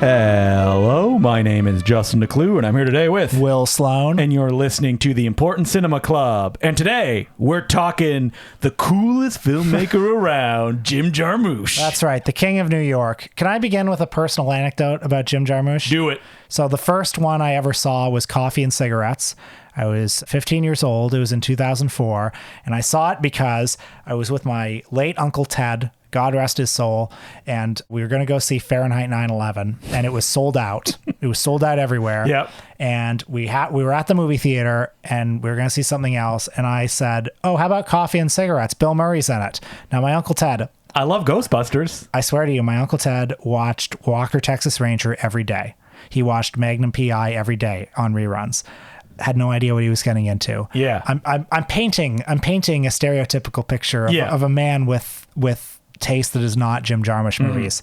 Hello, my name is Justin DeClue, and I'm here today with Will Sloan. And you're listening to the Important Cinema Club. And today, we're talking the coolest filmmaker around, Jim Jarmusch. That's right, the king of New York. Can I begin with a personal anecdote about Jim Jarmusch? Do it. So the first one I ever saw was Coffee and Cigarettes. I was 15 years old. It was in 2004. And I saw it because I was with my late Uncle Ted, God rest his soul, and we were going to go see Fahrenheit 9/11, and it was sold out. It was sold out everywhere. Yep. And we were at the movie theater, and we were going to see something else, and I said, oh, how about Coffee and Cigarettes? Bill Murray's in it. Now, my Uncle Ted... I love Ghostbusters. I swear to you, my Uncle Ted watched Walker, Texas Ranger every day. He watched Magnum P.I. every day on reruns. Had no idea what he was getting into. Yeah. I'm painting a stereotypical picture of a man with taste that is not Jim Jarmusch movies.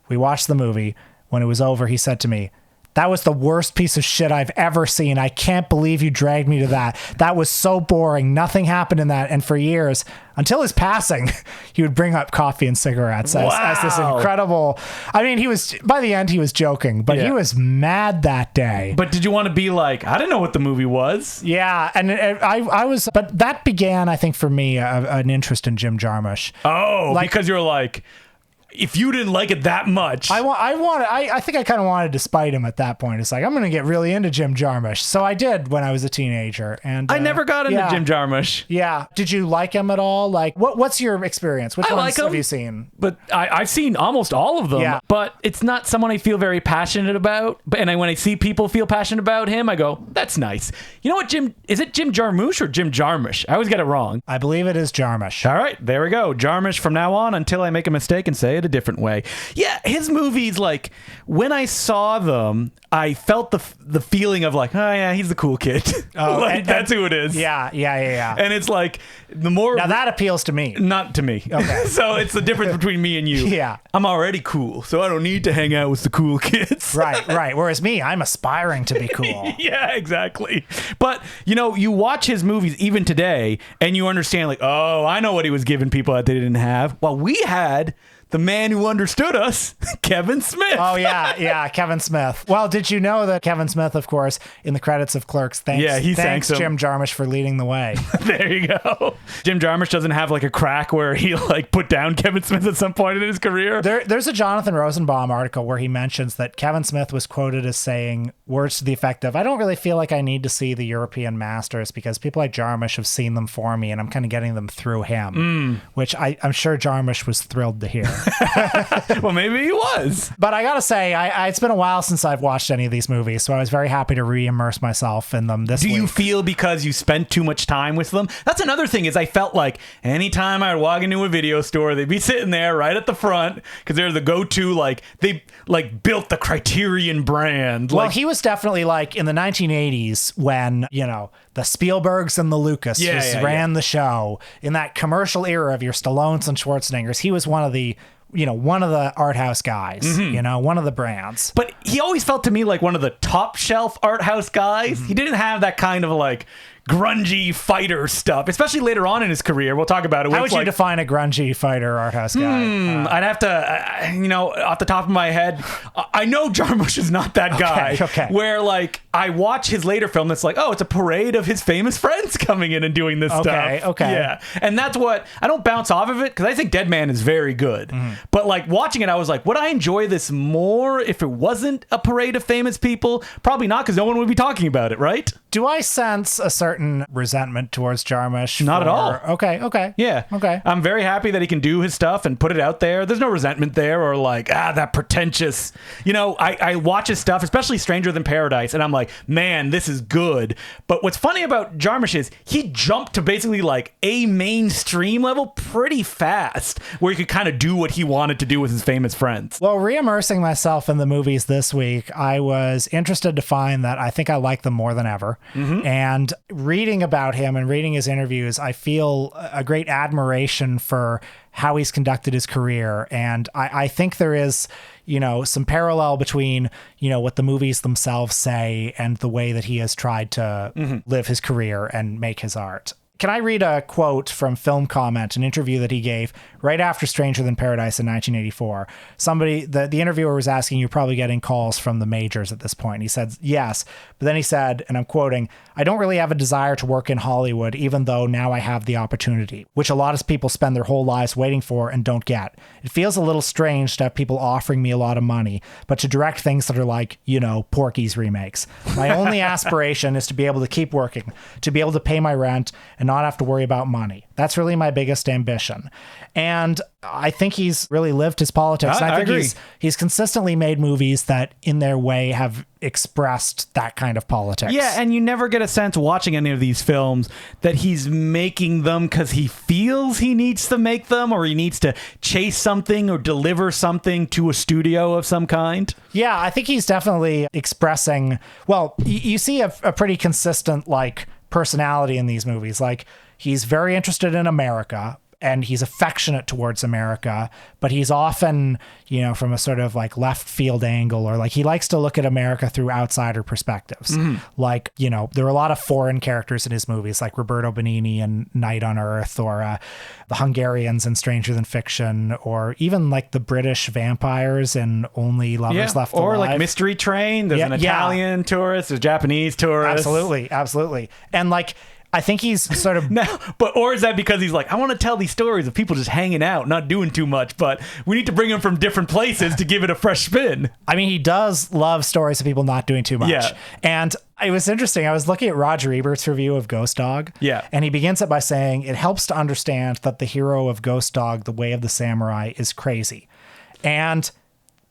We watched the movie. When it was over, he said to me, "That was the worst piece of shit I've ever seen. I can't believe you dragged me to that. That was so boring. Nothing happened in that." And for years, until his passing, he would bring up Coffee and Cigarettes as this incredible... I mean, by the end, he was joking, but he was mad that day. But did you want to be like, I didn't know what the movie was? Yeah, and I was... But that began, I think, for me, an interest in Jim Jarmusch. Oh, because you're like... If you didn't like it that much, I think I kind of wanted to spite him at that point. It's like, I'm going to get really into Jim Jarmusch. So I did when I was a teenager, and I never got into Jim Jarmusch. Yeah, did you like him at all? Like, what's your experience? Which ones have you seen? But I've seen almost all of them. Yeah. But it's not someone I feel very passionate about. And when I see people feel passionate about him, I go, that's nice. You know what, is it Jim Jarmusch or Jim Jarmusch? I always get it wrong. I believe it is Jarmusch. All right, there we go. Jarmusch from now on until I make a mistake and say it a different way. Yeah, his movies, like, when I saw them, I felt the feeling of like, oh yeah, he's the cool kid. Oh, like, that's who it is. Yeah. And it's like, the more... Now that appeals to me. Not to me. Okay. So it's the difference between me and you. Yeah. I'm already cool, so I don't need to hang out with the cool kids. Right. Whereas me, I'm aspiring to be cool. Yeah, exactly. But, you watch his movies even today, and you understand, like, oh, I know what he was giving people that they didn't have. Well, we had... the man who understood us, Kevin Smith. Oh, yeah, Kevin Smith. Well, did you know that Kevin Smith, of course, in the credits of Clerks, thanks Jim Jarmusch for leading the way. There you go. Jim Jarmusch doesn't have like a crack where he like put down Kevin Smith at some point in his career. There's a Jonathan Rosenbaum article where he mentions that Kevin Smith was quoted as saying words to the effect of, "I don't really feel like I need to see the European masters because people like Jarmusch have seen them for me and I'm kind of getting them through him," which I'm sure Jarmusch was thrilled to hear. Well, maybe he was. But I gotta say, it's been a while since I've watched any of these movies, so I was very happy to re-immerse myself in them this week. Do you feel because you spent too much time with them? That's another thing, is I felt like anytime I would walk into a video store, they'd be sitting there right at the front because they're the go-to, like, they like built the Criterion brand. Well, he was definitely like in the 1980s when, the Spielbergs and the Lucas ran the show. In that commercial era of your Stallones and Schwarzeneggers, he was one of the art house guys, one of the brands. But he always felt to me like one of the top shelf art house guys. He didn't have that kind of like grungy fighter stuff, especially later on in his career. We'll talk about it. How would you define a grungy fighter art house guy? I'd have to, off the top of my head, I know Jarmusch is not that guy. Okay. Where like I watch his later film, that's like, oh, it's a parade of his famous friends coming in and doing this stuff. Okay. Yeah, and that's what I don't bounce off of it because I think DEADMAn is very good. But like watching it, I was like, would I enjoy this more if it wasn't a parade of famous people? Probably not, because no one would be talking about it, right? Do I sense a certain resentment towards Jarmusch? Not at all. Okay. Yeah. Okay. I'm very happy that he can do his stuff and put it out there. There's no resentment there or like, that pretentious. I watch his stuff, especially Stranger Than Paradise, and I'm like, man, this is good. But what's funny about Jarmusch is he jumped to basically like a mainstream level pretty fast, where he could kind of do what he wanted to do with his famous friends. Well, re-immersing myself in the movies this week, I was interested to find that I think I like them more than ever. And reading about him and reading his interviews, I feel a great admiration for how he's conducted his career. And I think there is, some parallel between, what the movies themselves say and the way that he has tried to live his career and make his art. Can I read a quote from Film Comment, an interview that he gave right after Stranger Than Paradise in 1984? The interviewer was asking, you're probably getting calls from the majors at this point. He said, yes. But then he said, and I'm quoting, I don't really have a desire to work in Hollywood, even though now I have the opportunity, which a lot of people spend their whole lives waiting for and don't get. It feels a little strange to have people offering me a lot of money, but to direct things that are like, Porky's remakes. My only aspiration is to be able to keep working, to be able to pay my rent and not have to worry about money. That's really my biggest ambition. And I think he's really lived his politics. I agree. He's consistently made movies that in their way have expressed that kind of politics. Yeah, and you never get a sense watching any of these films that he's making them because he feels he needs to make them, or he needs to chase something or deliver something to a studio of some kind. Yeah, I think he's definitely expressing, well, you see a pretty consistent personality in these movies. He's very interested in America, and he's affectionate towards America, but he's often, from a sort of left field angle, or he likes to look at America through outsider perspectives. Mm-hmm. There are a lot of foreign characters in his movies, like Roberto Benigni in Night on Earth, or the Hungarians in Stranger Than Fiction, or even the British vampires in Only Lovers Left Alive. Or Mystery Train. There's an Italian tourist, there's a Japanese tourist. Absolutely. And I think he's sort of or is that because he's I want to tell these stories of people just hanging out, not doing too much, but we need to bring them from different places to give it a fresh spin. I mean, he does love stories of people not doing too much. Yeah. And it was interesting. I was looking at Roger Ebert's review of Ghost Dog. Yeah. And he begins it by saying, it helps to understand that the hero of Ghost Dog, The Way of the Samurai, is crazy. And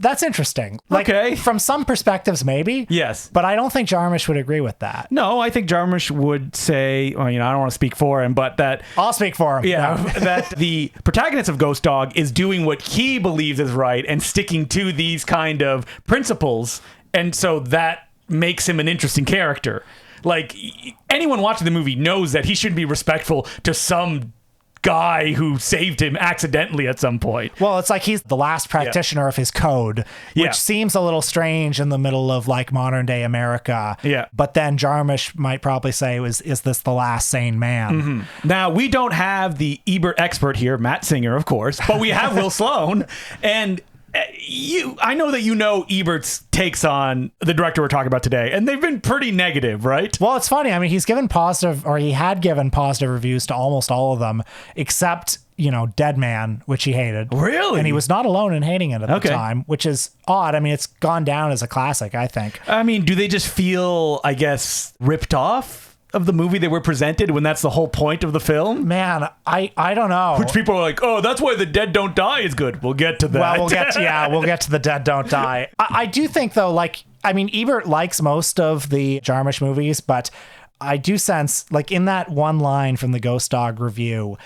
that's interesting. Okay. From some perspectives, maybe. Yes. But I don't think Jarmusch would agree with that. No, I think Jarmusch would say, I don't want to speak for him, but that... I'll speak for him. Yeah. No. That the protagonist of Ghost Dog is doing what he believes is right and sticking to these kind of principles. And so that makes him an interesting character. Anyone watching the movie knows that he should be respectful to some guy who saved him accidentally at some point. Well, it's he's the last practitioner of his code, which seems a little strange in the middle of modern day America. Yeah. But then Jarmusch might probably say, is this the last sane man? Mm-hmm. Now, we don't have the Ebert expert here, Matt Singer, of course, but we have Will Sloan. And I know that Ebert's takes on the director we're talking about today, and they've been pretty negative, right? Well, it's funny. I mean, he had given positive reviews to almost all of them, except, DEADMAn, which he hated. Really? And he was not alone in hating it at the time, which is odd. I mean, it's gone down as a classic, I think. I mean, do they just feel, I guess, ripped off of the movie they were presented when that's the whole point of the film? Man, I don't know. Which people are oh, that's why The Dead Don't Die is good. We'll get to that. Well, we'll get to The Dead Don't Die. I do think, though, Ebert likes most of the Jarmusch movies, but I do sense, in that one line from the Ghost Dog review,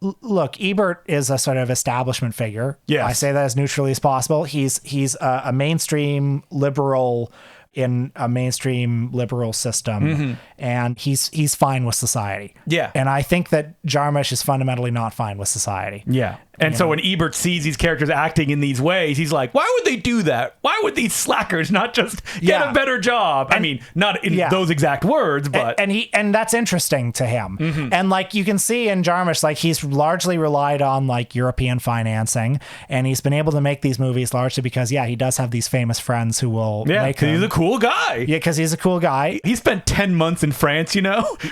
look, Ebert is a sort of establishment figure. Yes. I say that as neutrally as possible. He's a mainstream liberal in a mainstream liberal system, mm-hmm. and he's fine with society. Yeah. And I think that Jarmusch is fundamentally not fine with society. Yeah. And so when Ebert sees these characters acting in these ways, he's like, why would they do that? Why would these slackers not just get a better job? I mean, not in those exact words, but... And that's interesting to him. Mm-hmm. And you can see in Jarmusch, he's largely relied on European financing, and he's been able to make these movies largely because, he does have these famous friends who will make them. He's a cool guy. Yeah, because he's a cool guy. He spent 10 months in France,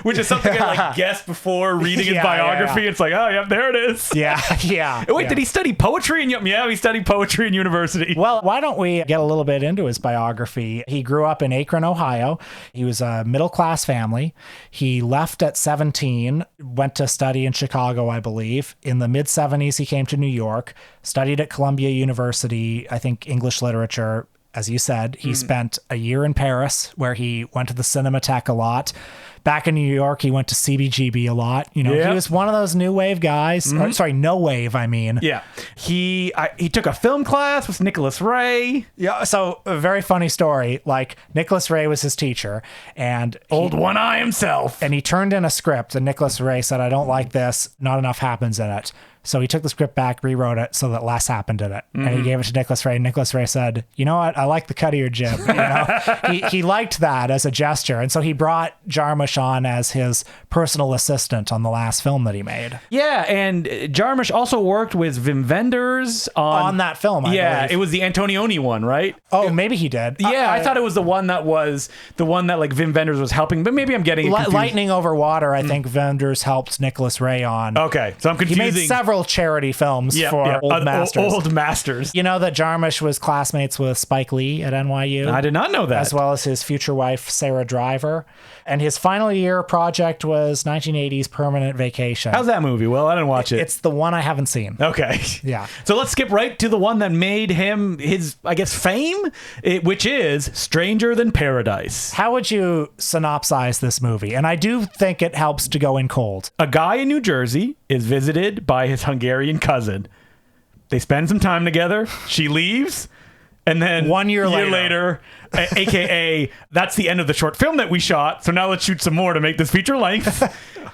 which is something I guessed before reading his biography. Yeah. It's there it is. Yeah. Wait, did he study poetry? Yeah, he studied poetry in university. Well, why don't we get a little bit into his biography? He grew up in Akron, Ohio. He was a middle-class family. He left at 17, went to study in Chicago, I believe. In the mid-70s, he came to New York, studied at Columbia University, I think English literature. As you said, he spent a year in Paris, where he went to the Cinematheque a lot. Back in New York, he went to CBGB a lot. He was one of those new wave guys. Mm-hmm. No wave, I mean. Yeah. He took a film class with Nicholas Ray. Yeah. So a very funny story. Nicholas Ray was his teacher, and Old One Eye himself. And he turned in a script, and Nicholas Ray said, "I don't like this. Not enough happens in it." So he took the script back, rewrote it so that less happened in it. And he gave it to Nicholas Ray. Nicholas Ray said, you know what? I like the cut of your jib. You know? he liked that as a gesture. And so he brought Jarmusch on as his personal assistant on the last film that he made. Yeah, and Jarmusch also worked with Wim Wenders on that film, I believe. It was the Antonioni one, right? Oh, maybe he did. Yeah, I thought it was the one that like Wim Wenders was helping, but maybe I'm getting it confused. Lightning Over Water, I think Wenders helped Nicholas Ray on. Okay, so I'm confusing. He made several charity films for old masters. Old masters. You know that Jarmusch was classmates with Spike Lee at NYU? I did not know that. As well as his future wife, Sarah Driver. And his final year project was 1980's Permanent Vacation. How's that movie? Well, I didn't watch it. It's the one I haven't seen. Okay. Yeah. So let's skip right to the one that made him his, I guess, fame, which is Stranger Than Paradise. How would you synopsize this movie? And I do think it helps to go in cold. A guy in New Jersey is visited by his Hungarian cousin. They spend some time together. She leaves. And then 1 year later, AKA, that's the end of the short film that we shot. So now let's shoot some more to make this feature length.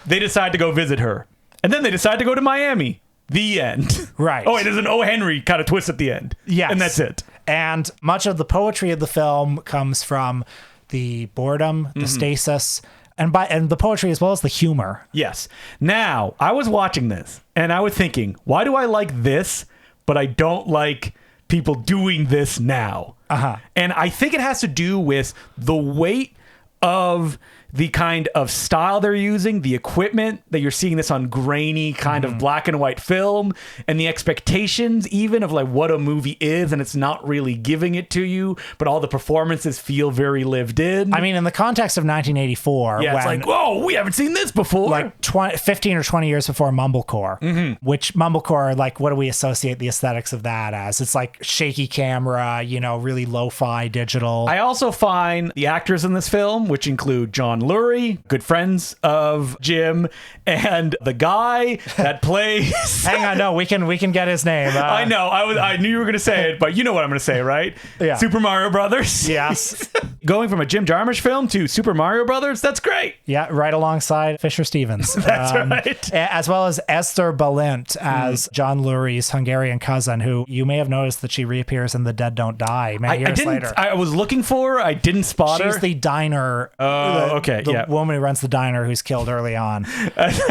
They decide to go visit her. And then they decide to go to Miami. The end. Right. Oh, there's an O. Henry kind of twist at the end. Yes. And that's it. And much of the poetry of the film comes from the boredom, the stasis, and the poetry as well as the humor. Yes. Now, I was watching this and I was thinking, why do I like this, but I don't like people doing this now? And I think it has to do with the weight of the kind of style they're using, the equipment that you're seeing this on grainy kind of black and white film, and the expectations even of like what a movie is, and it's not really giving it to you, but all the performances feel very lived in. I mean, in the context of 1984, yeah, it's like, whoa, we haven't seen this before. Like 15 or 20 years before Mumblecore, which Mumblecore, like, what do we associate the aesthetics of that as? It's like shaky camera, you know, really lo-fi digital. I also find the actors in this film, which include John Lurie, good friends of Jim, and the guy that plays. Hang on, no, we can get his name. I know, I knew you were going to say it, but you know what I'm going to say, right? Yeah. Super Mario Brothers. Yes. Going from a Jim Jarmusch film to Super Mario Brothers, that's great. Yeah, right alongside Fisher Stevens. That's right. As well as Esther Balint as John Lurie's Hungarian cousin, who you may have noticed that she reappears in The Dead Don't Die many years later. I was looking for her. I didn't spot her. She's the diner. Oh, okay. The woman who runs the diner who's killed early on.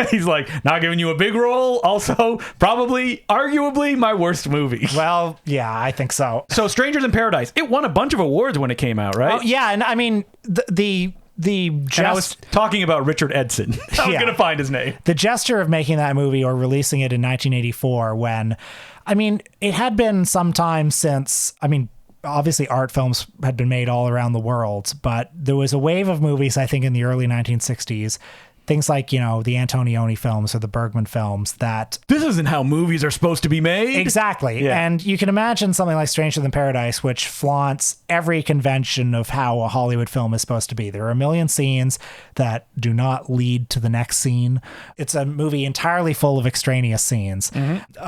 He's like, not giving you a big role. Also, probably, arguably, my worst movie. Well, yeah, I think so. So, Stranger Than Paradise, it won a bunch of awards when it came out, right? Oh, yeah, and I mean, the and I was talking about Richard Edson. I was going to find his name. The gesture of making that movie or releasing it in 1984 when, I mean, it had been some time since, I mean, obviously art films had been made all around the world, but there was a wave of movies, I think, in the early 1960s, things like, you know, the Antonioni films or the Bergman films that... This isn't how movies are supposed to be made. Exactly. Yeah. And you can imagine something like Stranger Than Paradise, which flaunts every convention of how a Hollywood film is supposed to be. There are a million scenes that do not lead to the next scene. It's a movie entirely full of extraneous scenes.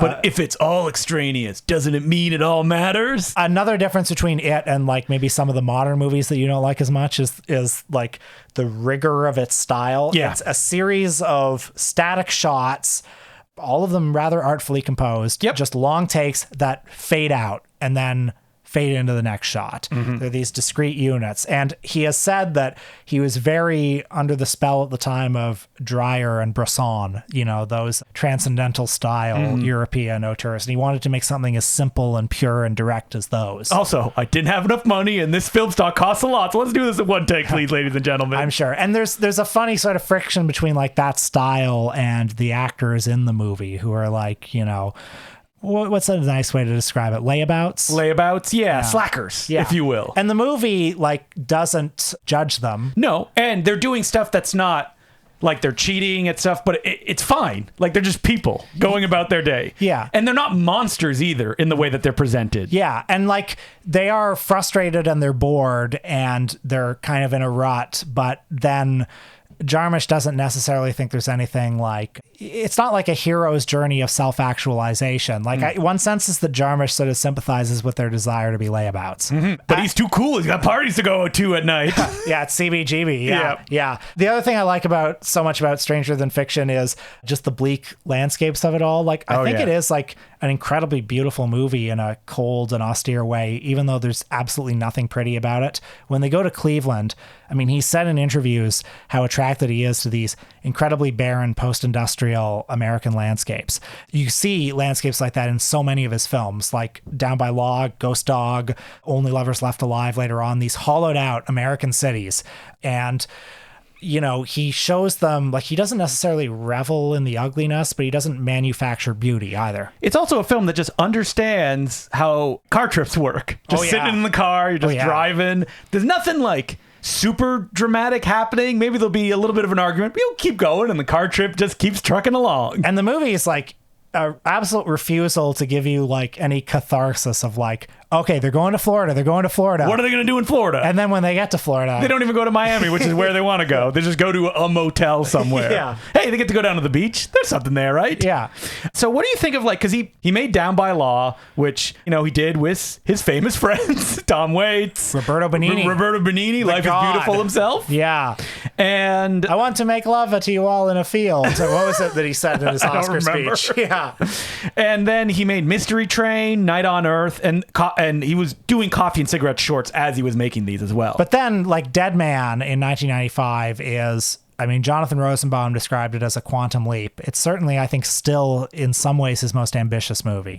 But if it's all extraneous, doesn't it mean it all matters? Another difference between it and like maybe some of the modern movies that you don't like as much is like the rigor of its style. Yeah. It's a series of static shots, all of them rather artfully composed. Yep. Just long takes that fade out and then fade into the next shot. They're these discrete units. And he has said that he was very under the spell at the time of Dreyer and Bresson, you know, those transcendental style European auteurs. And he wanted to make something as simple and pure and direct as those. Also, I didn't have enough money and this film stock costs a lot. So let's do this in one take, please, ladies and gentlemen. I'm sure. And there's a funny sort of friction between like that style and the actors in the movie who are like, you know, what's a nice way to describe it? Layabouts? Yeah. Slackers, if you will. And the movie, like, doesn't judge them. No, and they're doing stuff that's not like they're cheating at stuff, but it's fine. Like, they're just people going about their day. Yeah. And they're not monsters either in the way that they're presented. Yeah, and, like, they are frustrated and they're bored and they're kind of in a rut, but then Jarmusch doesn't necessarily think there's anything like, it's not like a hero's journey of self-actualization. Like one sense is that Jarmusch sort of sympathizes with their desire to be layabouts. But he's too cool. He's got parties to go to at night. Yeah, it's CBGB. Yeah. The other thing I like so much about Stranger Than Fiction is just the bleak landscapes of it all. Like, I think it is like an incredibly beautiful movie in a cold and austere way, even though there's absolutely nothing pretty about it. When they go to Cleveland, I mean, he said in interviews how attracted he is to these incredibly barren post-industrial American landscapes. You see landscapes like that in so many of his films, like Down by Law, Ghost Dog, Only Lovers Left Alive later on, these hollowed out American cities. And you know, he shows them, like, he doesn't necessarily revel in the ugliness, but he doesn't manufacture beauty either. It's also a film that just understands how car trips work. Just sitting in the car, you're just driving. There's nothing like super dramatic happening. Maybe there'll be a little bit of an argument, but you'll keep going and the car trip just keeps trucking along. And the movie is like an absolute refusal to give you like any catharsis of like, okay, they're going to Florida. What are they going to do in Florida? And then when they get to Florida, they don't even go to Miami, which is where they want to go. They just go to a motel somewhere. Yeah. Hey, they get to go down to the beach. There's something there, right? Yeah. So what do you think of, like, because he made Down by Law, which, you know, he did with his famous friends, Tom Waits, Roberto Benigni, Life is Beautiful himself. Yeah. And I want to make love to you all in a field. So what was it that he said in his Oscar speech? Yeah. And then he made Mystery Train, Night on Earth, and he was doing coffee and cigarette shorts as he was making these as well. But then, like, DEADMAn in 1995 is, I mean, Jonathan Rosenbaum described it as a quantum leap. It's certainly, I think, still in some ways his most ambitious movie.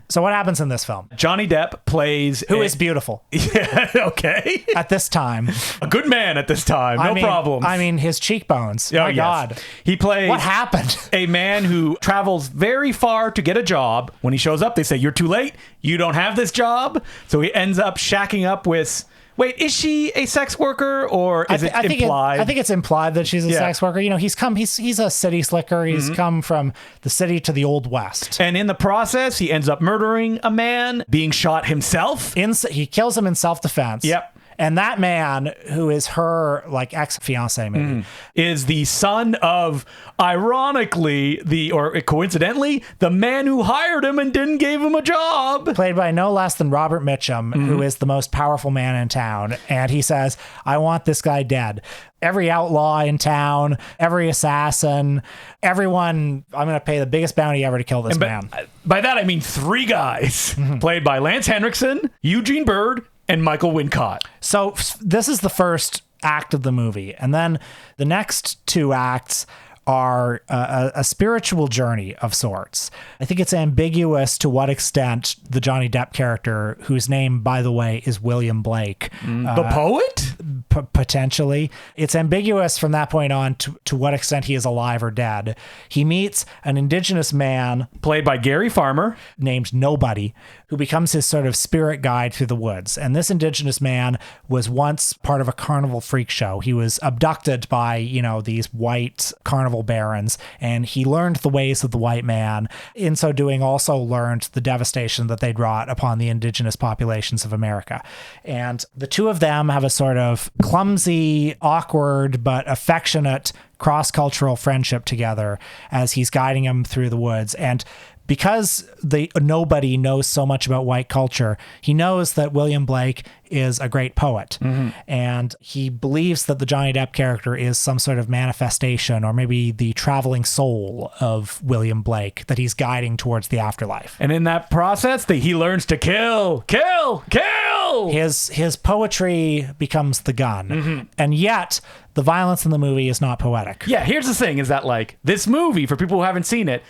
So what happens in this film? Johnny Depp plays... Who is beautiful. Yeah, okay. At this time. A good man at this time. No problems. I mean, his cheekbones. Oh, my God. He plays... What happened? A man who travels very far to get a job. When he shows up, they say, you're too late. You don't have this job. So he ends up shacking up with... Wait, is she a sex worker, or is it implied? I think it's implied that she's a sex worker. You know, he's a city slicker. He's come from the city to the Old West. And in the process, he ends up murdering a man, being shot himself. He kills him in self-defense. Yep. And that man, who is her, like, ex-fiance, maybe, is the son of, ironically, or coincidentally, the man who hired him and didn't give him a job. Played by no less than Robert Mitchum, who is the most powerful man in town. And he says, I want this guy dead. Every outlaw in town, every assassin, everyone, I'm going to pay the biggest bounty ever to kill this man. By that, I mean 3 guys, played by Lance Henriksen, Eugene Bird, and Michael Wincott. So this is the first act of the movie. And then the next 2 acts are a spiritual journey of sorts. I think it's ambiguous to what extent the Johnny Depp character, whose name, by the way, is William Blake. The poet? Potentially. It's ambiguous from that point on to what extent he is alive or dead. He meets an indigenous man, played by Gary Farmer, named Nobody, who becomes his sort of spirit guide through the woods. And this indigenous man was once part of a carnival freak show. He was abducted by, you know, these white carnival barons, and he learned the ways of the white man. In so doing, also learned the devastation that they'd wrought upon the indigenous populations of America. And the 2 of them have a sort of clumsy, awkward, but affectionate cross-cultural friendship together as he's guiding him through the woods. And because Nobody knows so much about white culture, he knows that William Blake is a great poet. And he believes that the Johnny Depp character is some sort of manifestation, or maybe the traveling soul of William Blake that he's guiding towards the afterlife. And in that process, he learns to kill. His poetry becomes the gun. And yet, the violence in the movie is not poetic. Yeah, here's the thing, is that, like, this movie, for people who haven't seen it,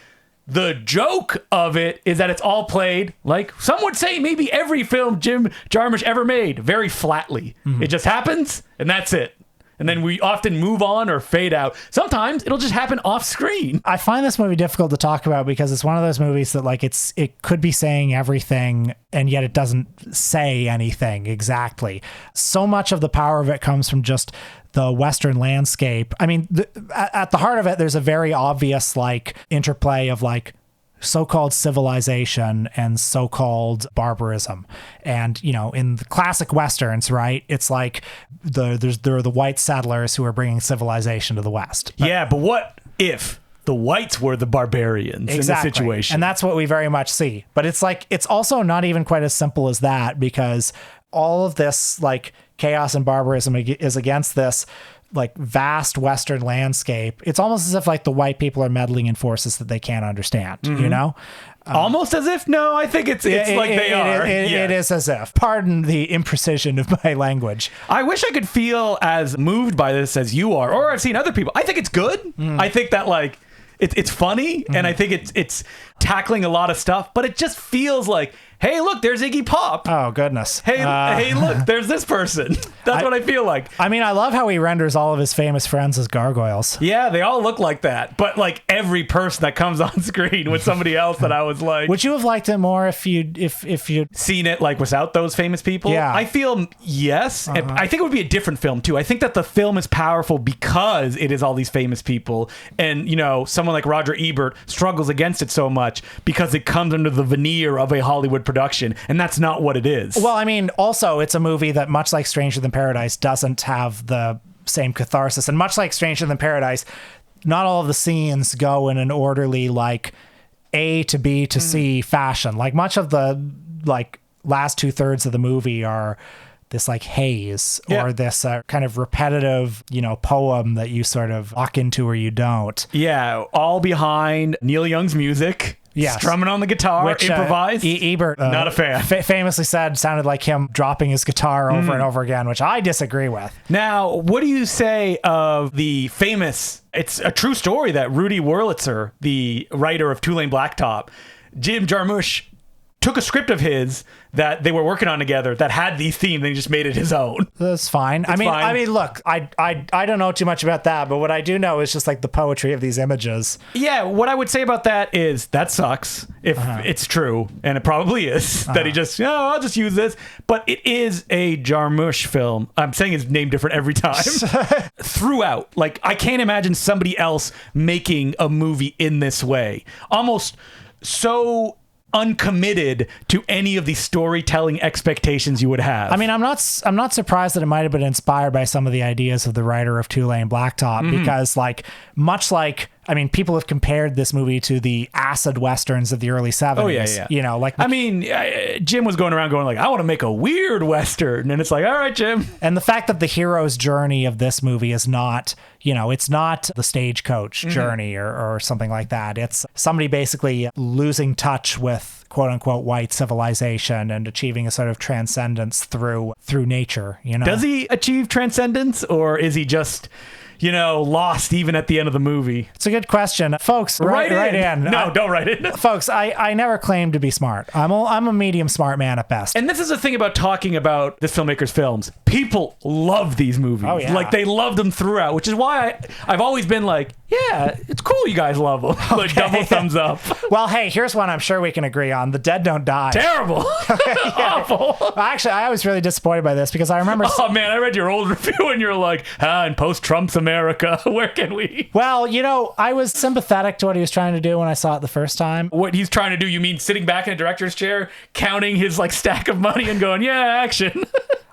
the joke of it is that it's all played, like some would say maybe every film Jim Jarmusch ever made, very flatly. It just happens, and that's it. And then we often move on or fade out. Sometimes it'll just happen off screen. I find this movie difficult to talk about because it's one of those movies that, like, it could be saying everything, and yet it doesn't say anything exactly. So much of the power of it comes from just the Western landscape. I mean, at the heart of it, there's a very obvious, like, interplay of, like, so-called civilization and so-called barbarism. And, you know, in the classic Westerns, right, it's like there are the white settlers who are bringing civilization to the West. But what if the whites were the barbarians in the situation? And that's what we very much see. But it's like, it's also not even quite as simple as that, because all of this like chaos and barbarism is against this like vast Western landscape. It's almost as if like the white people are meddling in forces that they can't understand, you know? Almost as if? No, I think it's like they are. It is as if. Pardon the imprecision of my language. I wish I could feel as moved by this as you are, or I've seen other people. I think it's good. I think that like it's funny, and I think it's tackling a lot of stuff, but it just feels like, hey, look, there's Iggy Pop. Oh, goodness. Hey, look, there's this person. That's what I feel like. I mean, I love how he renders all of his famous friends as gargoyles. Yeah, they all look like that. But like every person that comes on screen with somebody else that I was like... Would you have liked it more if you'd seen it like without those famous people? Yeah. I feel yes. And I think it would be a different film too. I think that the film is powerful because it is all these famous people. And, you know, someone like Roger Ebert struggles against it so much because it comes under the veneer of a Hollywood production, and that's not what it is. Well, I mean, also, it's a movie that, much like Stranger Than Paradise, doesn't have the same catharsis. And much like Stranger Than Paradise, not all of the scenes go in an orderly, like, A to B to C fashion. Like, much of the, like, last 2/3 of the movie are this, like, haze or this kind of repetitive, you know, poem that you sort of walk into or you don't. Yeah, all behind Neil Young's music. Yes. Strumming on the guitar, which, improvised. Ebert, not a fan. Famously said sounded like him dropping his guitar over and over again, which I disagree with. Now, what do you say of the famous, it's a true story that Rudy Wurlitzer, the writer of Two-Lane Blacktop, Jim Jarmusch, took a script of his that they were working on together that had these themes, and he just made it his own. That's fine. I mean, look, I don't know too much about that, but what I do know is just like the poetry of these images. Yeah, what I would say about that is that sucks if it's true, and it probably is, that he just, I'll just use this. But it is a Jarmusch film. I'm saying his name different every time. Throughout. Like, I can't imagine somebody else making a movie in this way. Almost so uncommitted to any of the storytelling expectations you would have. I mean, I'm not surprised that it might have been inspired by some of the ideas of the writer of Two-Lane Blacktop, because like, much like, I mean, people have compared this movie to the acid westerns of the early 70s. Oh, yeah. You know, like, I mean, Jim was going around going like, I want to make a weird western. And it's like, all right, Jim. And the fact that the hero's journey of this movie is not, you know, it's not the stagecoach journey or something like that. It's somebody basically losing touch with quote unquote white civilization and achieving a sort of transcendence through nature, you know? Does he achieve transcendence, or is he just, you know, lost even at the end of the movie? It's a good question. Folks, write in. No, don't write in. Folks, I never claimed to be smart. I'm a medium smart man at best. And this is the thing about talking about this filmmaker's films. People love these movies. Oh, yeah. Like, they love them throughout, which is why I've always been like, yeah, it's cool you guys love them. Like, double thumbs up. Well, hey, here's one I'm sure we can agree on. The Dead Don't Die. Terrible. Awful. Well, actually, I was really disappointed by this because I remember... Oh, man, I read your old review and you're like, in post-Trump's America, where can we? Well, you know, I was sympathetic to what he was trying to do when I saw it the first time. What he's trying to do, you mean sitting back in a director's chair, counting his, like, stack of money and going, yeah, action.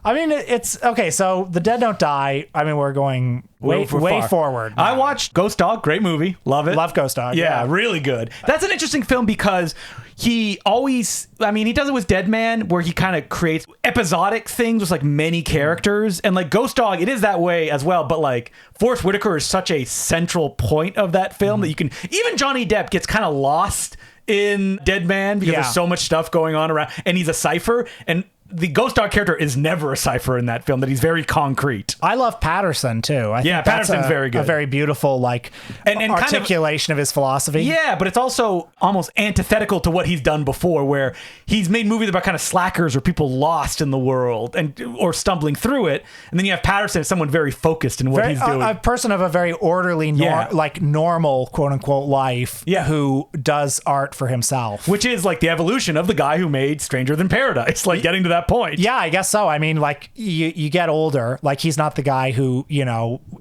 I mean, it's okay. So The Dead Don't Die. I mean, we're going way forward. I watched Ghost Dog. Great movie. Love it. Love Ghost Dog. Yeah, really good. That's an interesting film because he always, I mean, he does it with DEADMAn where he kind of creates episodic things with like many characters. And like Ghost Dog, it is that way as well. But like Forrest Whitaker is such a central point of that film that you can, even Johnny Depp gets kind of lost in DEADMAn because there's so much stuff going on around, and he's a cipher. And the Ghost Dog character is never a cipher in that film, that he's very concrete. I love Patterson too. I think Patterson's very good. A very beautiful, like, and articulation kind of his philosophy. Yeah, but it's also almost antithetical to what he's done before, where he's made movies about kind of slackers or people lost in the world or stumbling through it. And then you have Patterson as someone very focused in what he's doing. A person of a very orderly, like normal, quote unquote, life who does art for himself. Which is like the evolution of the guy who made Stranger Than Paradise, like getting to that that point. Yeah, I guess so. I mean, like you get older. Like he's not the guy who,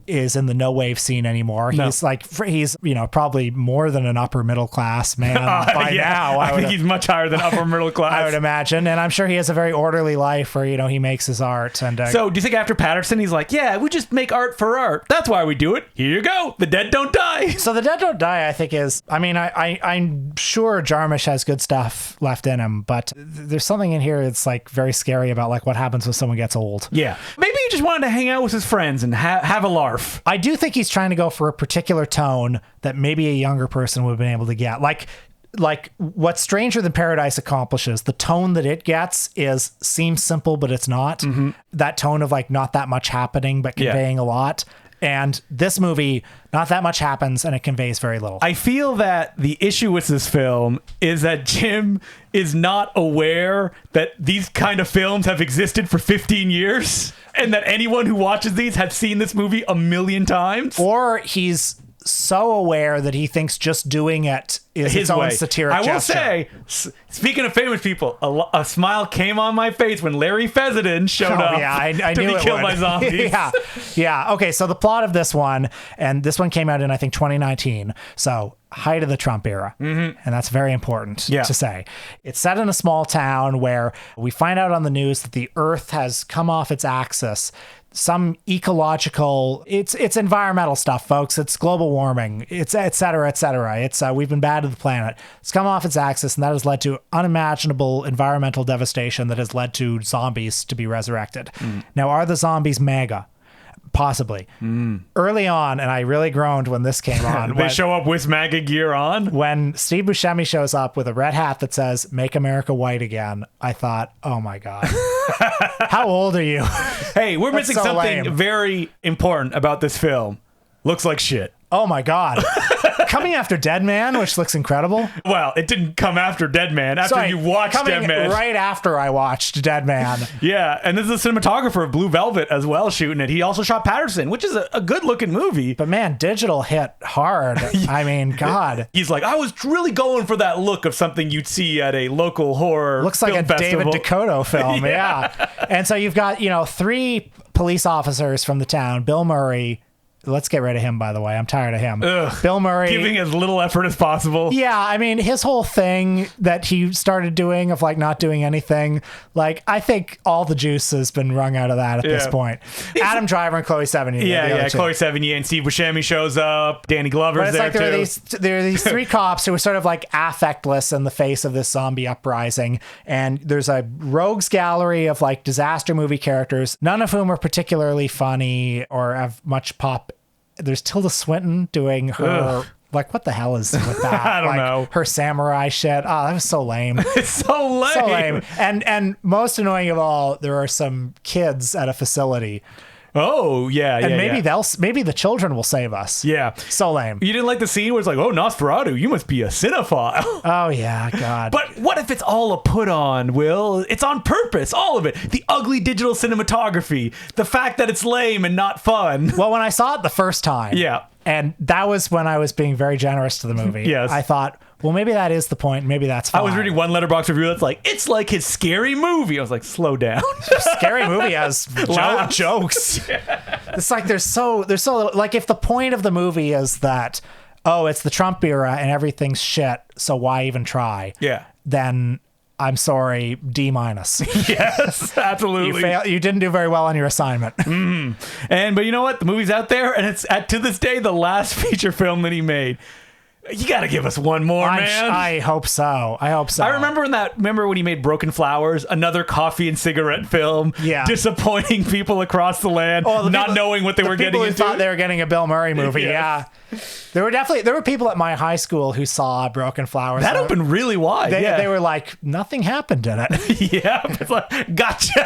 is in the no wave scene anymore. No. He's probably more than an upper middle class man by now. I think he's much higher than upper middle class. I would imagine. And I'm sure he has a very orderly life where, he makes his art. And so do you think after Patterson, he's like, yeah, we just make art for art. That's why we do it. Here you go. The dead don't die. So the dead don't die, I think I'm sure Jarmusch has good stuff left in him, but there's something in here that's like very scary about like what happens when someone gets old. Yeah. Maybe he just wanted to hang out with his friends and have a larf. I do think he's trying to go for a particular tone that maybe a younger person would have been able to get. Like what Stranger Than Paradise accomplishes, the tone that it gets seems simple, but it's not. Mm-hmm. That tone of like not that much happening, but conveying a lot. And this movie, not that much happens and it conveys very little. I feel that the issue with this film is that Jim is not aware that these kind of films have existed for 15 years and that anyone who watches these have seen this movie a million times. Or he's so aware that he thinks just doing it is his own satiric gesture. I will say, speaking of famous people, a smile came on my face when Larry Fessenden showed up I to knew be killed by zombies. Yeah. Okay, so the plot of this one, and this one came out in, I think, 2019. So height of the Trump era. Mm-hmm. And that's very important to say. It's set in a small town where we find out on the news that the Earth has come off its axis. Some ecological, it's environmental stuff, folks. It's global warming. It's et cetera, et cetera. It's we've been bad to the planet. It's come off its axis, and that has led to unimaginable environmental devastation that has led to zombies to be resurrected. Now, are the zombies MAGA? Possibly. Early on, and I really groaned when this came on. They show up with MAGA gear on? When Steve Buscemi shows up with a red hat that says, "Make America White Again," I thought, oh my God. How old are you? Hey, we're missing something very important about this film. Looks like shit. Oh my God. Coming after DEADMAn, which looks incredible. Well, it didn't come after DEADMAN. After you watched DEADMAN. Right after I watched DEADMAN. Yeah, and this is a cinematographer of Blue Velvet as well shooting it. He also shot Patterson, which is a good looking movie. But man, digital hit hard. I mean, God. He's like, I was really going for that look of something you'd see at a local horror Looks like a festival. David Dakota film, yeah. And so you've got, 3 police officers from the town. Bill Murray. Let's get rid of him, by the way. I'm tired of him. Ugh, Bill Murray. Giving as little effort as possible. Yeah, I mean, his whole thing that he started doing of like not doing anything, like I think all the juice has been wrung out of that at this point. Adam Driver and Chloe Sevigny. Yeah, Chloe Sevigny and Steve Buscemi shows up. Danny Glover's there too. There are these 3 cops who are sort of like affectless in the face of this zombie uprising. And there's a rogues gallery of like disaster movie characters, none of whom are particularly funny or have much pop. There's Tilda Swinton doing her, like, what the hell is with that? I don't know. Her samurai shit. Oh, that was so lame. It's so lame. So lame. And most annoying of all, there are some kids at a facility. Oh, yeah, and maybe the children will save us. Yeah. So lame. You didn't like the scene where it's like, oh, Nosferatu, you must be a cinephile. Oh, yeah, God. But what if it's all a put on, Will? It's on purpose, all of it. The ugly digital cinematography, the fact that it's lame and not fun. Well, when I saw it the first time. Yeah. And that was when I was being very generous to the movie. Yes. I thought, well, maybe that is the point. Maybe that's fine. I was reading one Letterboxd review that's like, it's like his Scary Movie. I was like, slow down. Scary Movie has jokes. Yeah. It's like there's so little, like if the point of the movie is that, oh, it's the Trump era and everything's shit, so why even try? Yeah. Then I'm sorry, D-. Yes, absolutely. You didn't do very well on your assignment. But you know what? The movie's out there, and it's to this day the last feature film that he made. You got to give us one more, man. I hope so. I remember when he made Broken Flowers, another coffee and cigarette film, disappointing people across the land, not knowing what they were getting into. People who thought they were getting a Bill Murray movie, yeah. There were people at my high school who saw Broken Flowers. That opened really wide. They were like, nothing happened in it. Yeah, it's like, gotcha.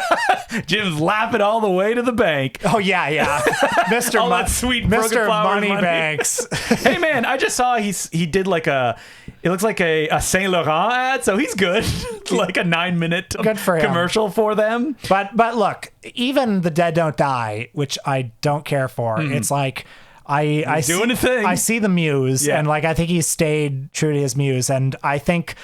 Jim's laughing all the way to the bank. Oh yeah, Mr. All that sweet Broken Flowers Moneybanks. Hey man, I just saw he did like it looks like a Saint Laurent ad, so he's good. Like a 9-minute commercial for them. But look, even The Dead Don't Die, which I don't care for. It's like. I doing a thing. I see the muse, and like I think he's stayed true to his muse, and I think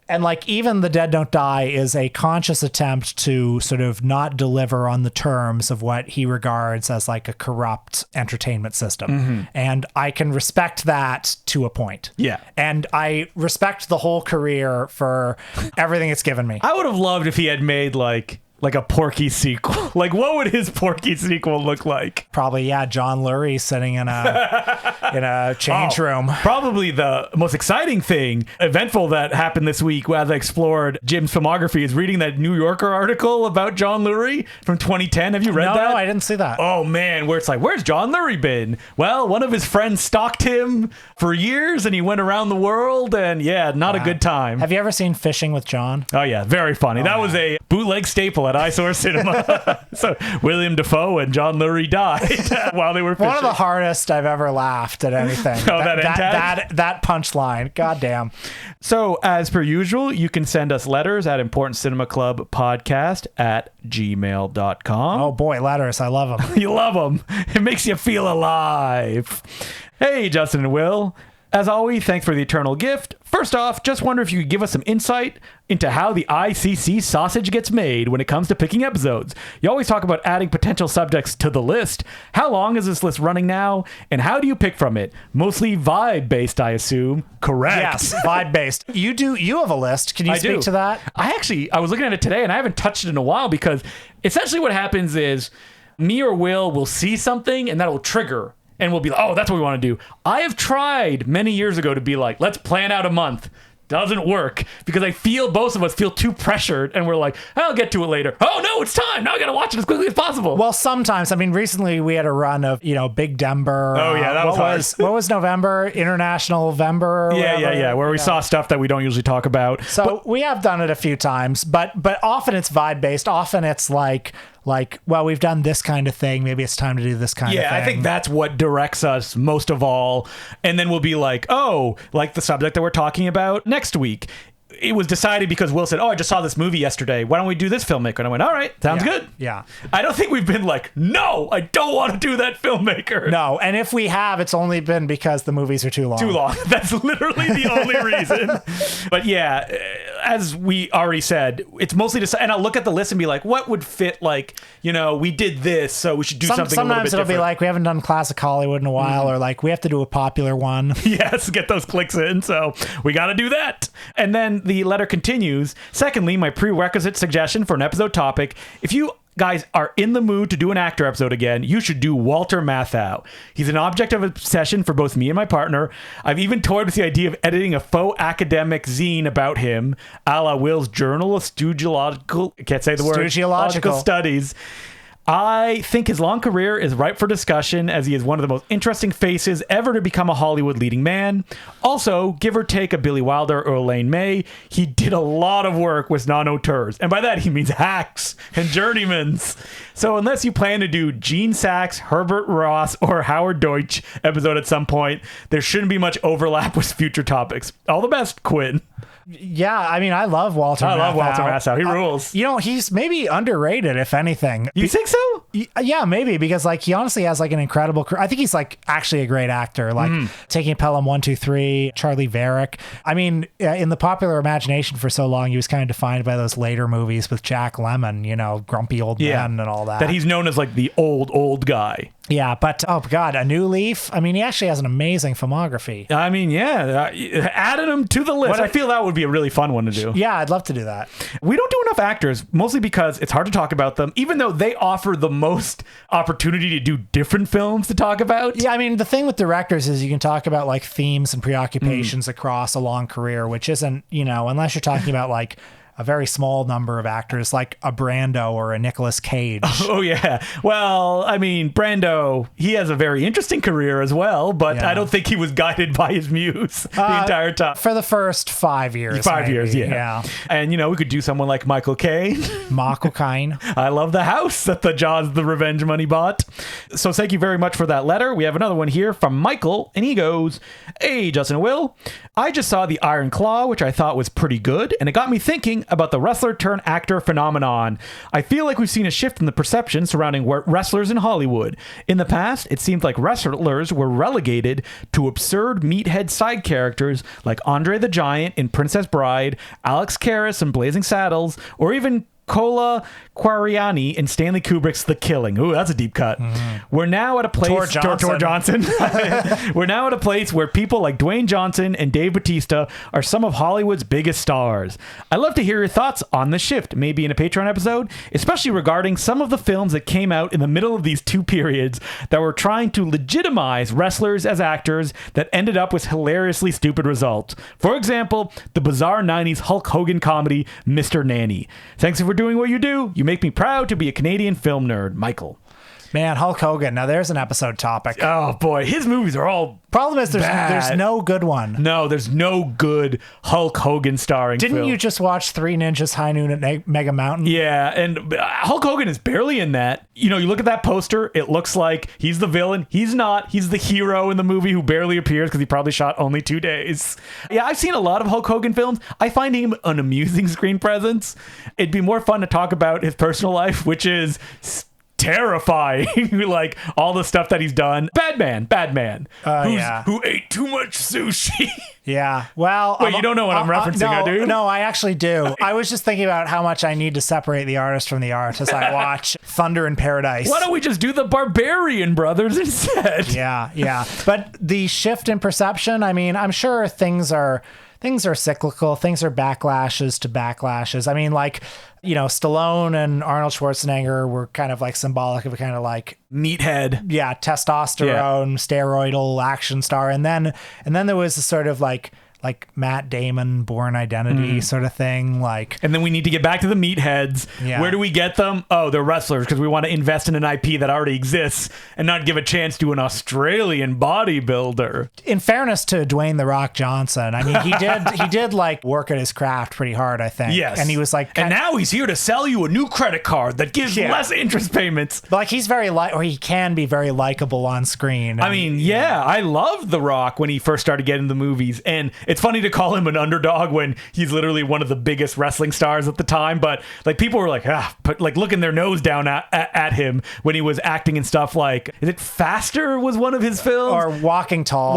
And like even The Dead Don't Die is a conscious attempt to sort of not deliver on the terms of what he regards as like a corrupt entertainment system. And I can respect that to a point. Yeah. And I respect the whole career for everything it's given me. I would have loved if he had made like a Porky sequel. Like, what would his Porky sequel look like? Probably, yeah, John Lurie sitting in a change room. Probably the most exciting thing, eventful that happened this week as I explored Jim's filmography is reading that New Yorker article about John Lurie from 2010. Have you read that? No, I didn't see that. Oh, man, where it's like, where's John Lurie been? Well, one of his friends stalked him for years, and he went around the world, and yeah, not a good time. Have you ever seen Fishing with John? Oh, yeah, very funny. That was a bootleg staple at Eyesore Cinema. So William Dafoe and John Lurie died while they were fishing. One of the hardest I've ever laughed at anything. Oh, that punchline. God damn. So as per usual, you can send us letters at importantcinemaclubpodcast@gmail.com. Oh boy, letters. I love them. You love them. It makes you feel alive. Hey, Justin and Will. As always, thanks for the eternal gift. First off, just wonder if you could give us some insight into how the ICC sausage gets made when it comes to picking episodes. You always talk about adding potential subjects to the list. How long is this list running now? And how do you pick from it? Mostly vibe-based, I assume. Correct. Yes, vibe-based. You have a list. Can you speak to that? I was looking at it today, and I haven't touched it in a while because essentially what happens is me or will see something, and that will trigger. And we'll be like, oh, that's what we want to do. I have tried many years ago to be like, let's plan out a month. Doesn't work because I feel both of us feel too pressured and we're like, I'll get to it later. Oh, no, it's time. Now I got to watch it as quickly as possible. Well, sometimes. I mean, recently we had a run of, Big Denver. Oh, yeah, that was hard. What was November? International November? Yeah. Where we saw stuff that we don't usually talk about. So we have done it a few times, but often it's vibe-based. Often it's like, well, we've done this kind of thing. Maybe it's time to do this kind of thing. Yeah, I think that's what directs us most of all. And then we'll be like, oh, like the subject that we're talking about next week. It was decided because Will said, oh, I just saw this movie yesterday. Why don't we do this filmmaker? And I went, all right, sounds good. Yeah. I don't think we've been like, no, I don't want to do that filmmaker. No. And if we have, it's only been because the movies are too long. Too long. That's literally the only reason. But yeah, as we already said, it's mostly just, and I'll look at the list and be like, what would fit? Like, we did this, so we should do something a little bit different. Sometimes it'll be like, we haven't done classic Hollywood in a while, or like, we have to do a popular one. Yes, get those clicks in. So we got to do that. And then the letter continues. Secondly, my prerequisite suggestion for an episode topic: if you guys are in the mood to do an actor episode again, you should do Walter Matthau. He's an object of obsession for both me and my partner. I've even toyed with the idea of editing a faux academic zine about him, a la Will's Journal of Studiological, I can't say the word, Studiological Studies. I think his long career is ripe for discussion as he is one of the most interesting faces ever to become a Hollywood leading man. Also, give or take a Billy Wilder or Elaine May, he did a lot of work with non-auteurs. And by that, he means hacks and journeymans. So unless you plan to do Gene Sachs, Herbert Ross, or Howard Deutsch episode at some point, there shouldn't be much overlap with future topics. All the best, Quinn. Yeah, I mean, I love Walter Matthau. I love Walter Matthau. He rules. He's maybe underrated, if anything. You think so? Yeah, maybe, because like he honestly has like an incredible career. I think he's like actually a great actor. Like Taking Pelham 1, 2, 3, Charlie Varick. I mean, in the popular imagination for so long, he was kind of defined by those later movies with Jack Lemmon, Grumpy Old Men and all that. That he's known as like the old guy. Yeah, but oh god, A New Leaf. I mean, he actually has an amazing filmography. I mean, yeah, added him to the list. I feel that would be a really fun one to do. Yeah, I'd love to do that. We don't do enough actors, mostly because it's hard to talk about them, even though they offer the most opportunity to do different films to talk about. Yeah, I mean, the thing with directors is you can talk about like themes and preoccupations across a long career, which isn't, unless you're talking about like a very small number of actors like a Brando or a Nicolas Cage. Oh, yeah. Well, I mean, Brando, he has a very interesting career as well, but I don't think he was guided by his muse the entire time. For the first 5 years. 5 years, yeah. And, we could do someone like Michael Caine. Michael Caine. I love the house that the Jaws the Revenge Money bought. So thank you very much for that letter. We have another one here from Michael, and he goes, hey, Justin and Will. I just saw The Iron Claw, which I thought was pretty good, and it got me thinking, about the wrestler turned actor phenomenon. I feel like we've seen a shift in the perception surrounding wrestlers in Hollywood. In the past, it seemed like wrestlers were relegated to absurd meathead side characters like Andre the Giant in Princess Bride, Alex Karras in Blazing Saddles, or even Kola Kwariani in Stanley Kubrick's The Killing. Ooh, that's a deep cut. We're now at a place... Tor Johnson. We're now at a place where people like Dwayne Johnson and Dave Bautista are some of Hollywood's biggest stars. I'd love to hear your thoughts on the shift, maybe in a Patreon episode, especially regarding some of the films that came out in the middle of these two periods that were trying to legitimize wrestlers as actors that ended up with hilariously stupid results. For example, the bizarre 90s Hulk Hogan comedy, Mr. Nanny. Thanks for doing what you do. You make me proud to be a Canadian film nerd. Michael. Man, Hulk Hogan. Now there's an episode topic. Oh boy, his movies are all problem is there's no good one. No, there's no good Hulk Hogan starring Didn't film. you just watch Three Ninjas High Noon at Mega Mountain? Yeah, and Hulk Hogan is barely in that. You know, you look at that poster, it looks like he's the villain. He's not. He's the hero in the movie who barely appears because he probably shot only 2 days. Yeah, I've seen a lot of Hulk Hogan films. I find him an amusing screen presence. It'd be more fun to talk about his personal life, which is terrifying. Like all the stuff that he's done. Bad man. Who ate too much sushi. Yeah. Well, wait, you don't know what I'm referencing, do you? No, I actually do. I was just thinking about how much I need to separate the artist from the art as I watch Thunder in Paradise. Why don't we just do the Barbarian Brothers instead? Yeah. But the shift in perception, I mean, I'm sure things are cyclical. Things are backlashes to backlashes. I mean, like, you know, Stallone and Arnold Schwarzenegger were kind of like symbolic of a kind of like meathead. Yeah. Testosterone, steroidal action star. And then there was a sort of like Matt Damon, Bourne Identity sort of thing. Like, and then we need to get back to the meatheads. Yeah. Where do we get them? Oh, they're wrestlers because we want to invest in an IP that already exists and not give a chance to an Australian bodybuilder. In fairness to Dwayne "The Rock" Johnson, I mean, he did like work at his craft pretty hard, I think. Yes. And he was like, and now he's here to sell you a new credit card that gives less interest payments. But like, he's very or he can be very likable on screen. I mean, yeah, I loved The Rock when he first started getting the movies, and it's funny to call him an underdog when he's literally one of the biggest wrestling stars at the time. But like, people were like, looking their nose down at him when he was acting and stuff. Like, is it Faster was one of his films, or Walking Tall?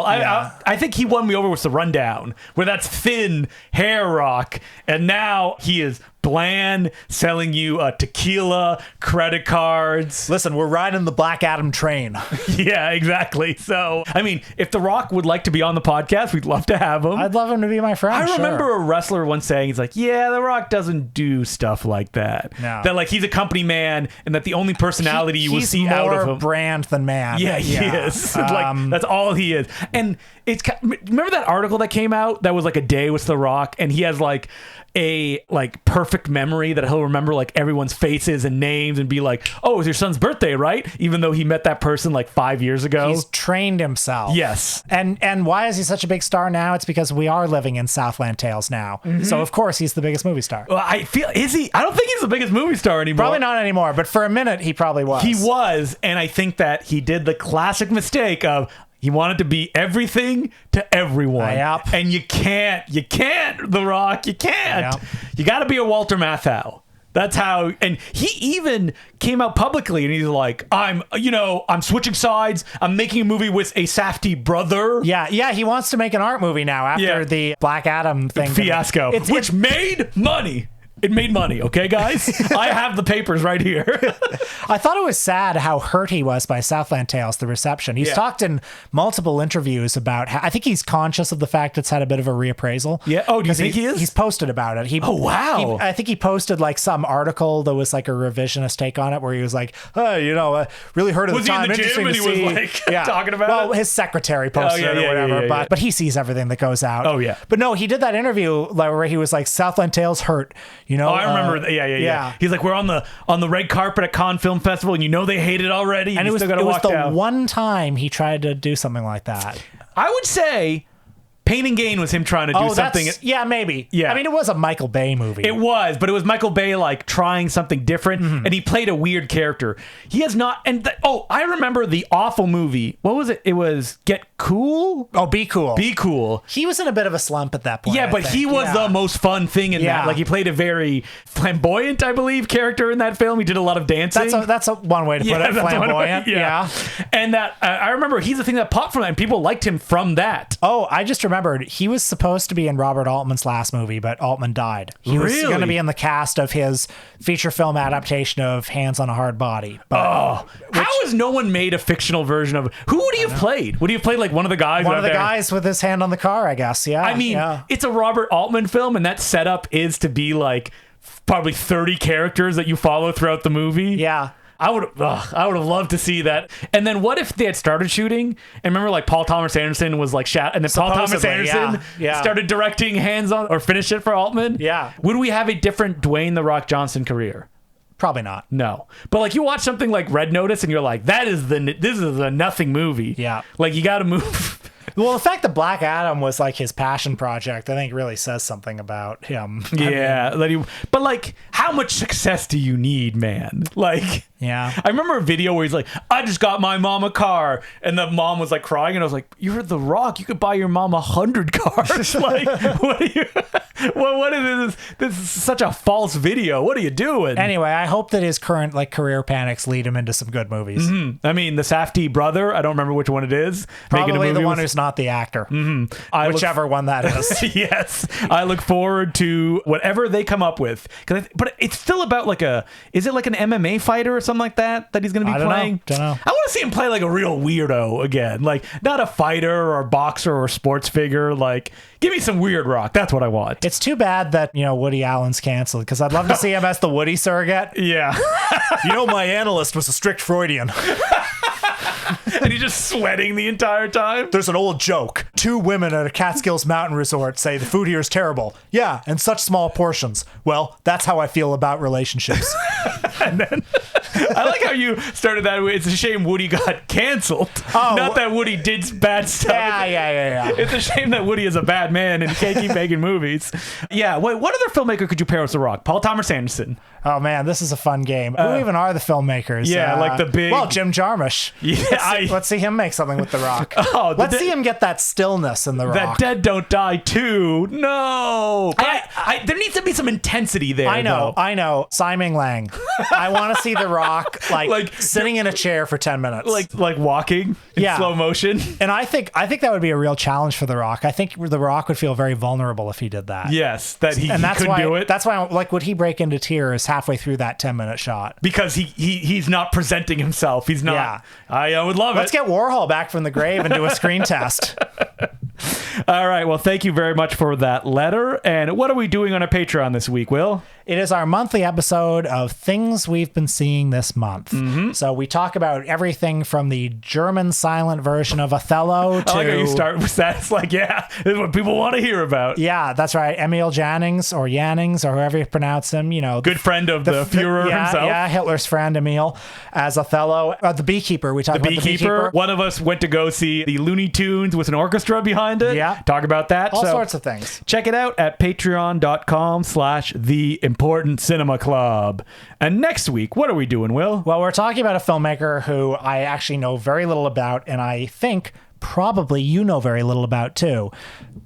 Yeah. I think he won me over with The Rundown, where that's thin hair Rock, and now he is bland, selling you tequila, credit cards. Listen, we're riding the Black Adam train. Yeah, exactly. So, I mean, if The Rock would like to be on the podcast, we'd love to have him. I'd love him to be my friend. I remember a wrestler once saying, he's like, yeah, The Rock doesn't do stuff like that. No. That like he's a company man and that the only personality you will see out of him. He's more brand than man. Yeah, he is. Like, that's all he is. And remember that article that came out that was like a day with The Rock, and he has like a perfect memory that he'll remember like everyone's faces and names and be like, oh, it was your son's birthday, right? Even though he met that person like 5 years ago. He's trained himself. Yes. And why is he such a big star now? It's because we are living in Southland Tales now. Mm-hmm. So of course he's the biggest movie star. Well, is he? I don't think he's the biggest movie star anymore. Probably not anymore, but for a minute he probably was. He was, and I think that he did the classic mistake of he wanted to be everything to everyone. Yep. And you can't, The Rock, you can't. Yep. You got to be a Walter Matthau. That's how, and he even came out publicly and he's like, I'm switching sides. I'm making a movie with a Safdie brother. Yeah, he wants to make an art movie now after the Black Adam thing. Fiasco, which made money. It made money, okay, guys? I have the papers right here. I thought it was sad how hurt he was by Southland Tales, the reception. He's talked in multiple interviews about how, I think he's conscious of the fact it's had a bit of a reappraisal. Yeah. Oh, do you think he is? He's posted about it. Oh, wow. I think he posted like some article that was like a revisionist take on it where he was like, really heard of the time. Was he in the gym and he was like talking about it? Well, his secretary posted it or whatever. But he sees everything that goes out. Oh, yeah. But no, he did that interview where he was like, Southland Tales hurt. I remember. Yeah. He's like, we're on the red carpet at Cannes Film Festival, and they hate it already. And it was the one time he tried to do something like that. I would say Pain and Gain was him trying to do something. Yeah, maybe. Yeah. I mean, it was a Michael Bay movie. It was, but it was Michael Bay like trying something different, and he played a weird character. He has not. And I remember the awful movie. What was it? It was Get Cool. Oh, Be Cool. Be Cool. He was in a bit of a slump at that point. Yeah, but he was the most fun thing in that. Like he played a very flamboyant, I believe, character in that film. He did a lot of dancing. That's one way to put it. Flamboyant. Yeah. And that I remember he's the thing that popped from that, and people liked him from that. Oh, I just remembered he was supposed to be in Robert Altman's last movie, but Altman died. He was going to be in the cast of his feature film adaptation of Hands on a Hard Body. But, how has no one made a fictional version of? Who would he have played? Would he have played like one of the guys? One of the guys with his hand on the car, I guess. Yeah. I mean, it's a Robert Altman film, and that setup is to be like probably 30 characters that you follow throughout the movie. Yeah. I would have loved to see that. And then what if they had started shooting? And remember, like Paul Thomas Anderson was like shot, and then Paul Thomas Anderson started directing Hands on or finished it for Altman. Yeah. Would we have a different Dwayne The Rock Johnson career? Probably not. No. But like you watch something like Red Notice, and you're like, this is a nothing movie. Yeah. Like you got to move. Well, the fact that Black Adam was like his passion project, I think really says something about him. Yeah. But like, how much success do you need, man? Like, yeah. I remember a video where he's like, I just got my mom a car. And the mom was like crying. And I was like, you're The Rock. You could buy your mom 100 cars. Like, what are you... What is this? This is such a false video. What are you doing? Anyway, I hope that his current like career panics lead him into some good movies. Mm-hmm. I mean, the Safdie brother, I don't remember which one it is. Probably the one who's not the actor. Mm-hmm. Whichever one that is. Yes. I look forward to whatever they come up with. But it's still about like is it like an MMA fighter or something like that he's going to be playing? Don't know. I want to see him play like a real weirdo again. Like not a fighter or a boxer or a sports figure. Like give me some weird Rock. That's what I want. It's too bad that, Woody Allen's canceled because I'd love to see him as the Woody surrogate. Yeah. My analyst was a strict Freudian. And he's just sweating the entire time. There's an old joke. 2 women at a Catskills mountain resort say the food here is terrible. Yeah, and such small portions. Well, that's how I feel about relationships. And then I like how you started that way. It's a shame Woody got canceled. Oh, not that Woody did bad stuff. Yeah. It's a shame that Woody is a bad man and can't keep making movies. Yeah. Wait, what other filmmaker could you pair with The Rock? Paul Thomas Anderson. Oh man, this is a fun game. Who even are the filmmakers? Yeah, like the big. Well, Jim Jarmusch. Yeah, let's see him make something with The Rock. Let's see him get that stillness in The Rock. That Dead Don't Die too. No, there needs to be some intensity there. I know. Simon Lang. I want to see The Rock like sitting in a chair for 10 minutes, like walking in slow motion. And I think that would be a real challenge for The Rock. I think The Rock would feel very vulnerable if he did that. Yes, he couldn't do it. That's why, would he break into tears halfway through that 10-minute shot? Because he's not presenting himself. He's not. Yeah. I would love Let's get Warhol back from the grave and do a screen test. All right. Well, thank you very much for that letter. And what are we doing on our Patreon this week, Will? It is our monthly episode of things we've been seeing this month. Mm-hmm. So we talk about everything from the German silent version of Othello to... I like how you start with that. It's like, this is what people want to hear about. Yeah, that's right. Emil Jannings or however you pronounce him, Good friend of the Führer himself. Yeah, Hitler's friend Emil as Othello. The Beekeeper. We talked about the Beekeeper. One of us went to go see the Looney Tunes with an orchestra behind it. Yeah. Talk about that. All sorts of things. Check it out at patreon.com/theimportant cinema club. And next week, what are we doing, Will? Well, we're talking about a filmmaker who I actually know very little about, and I think probably you know very little about too.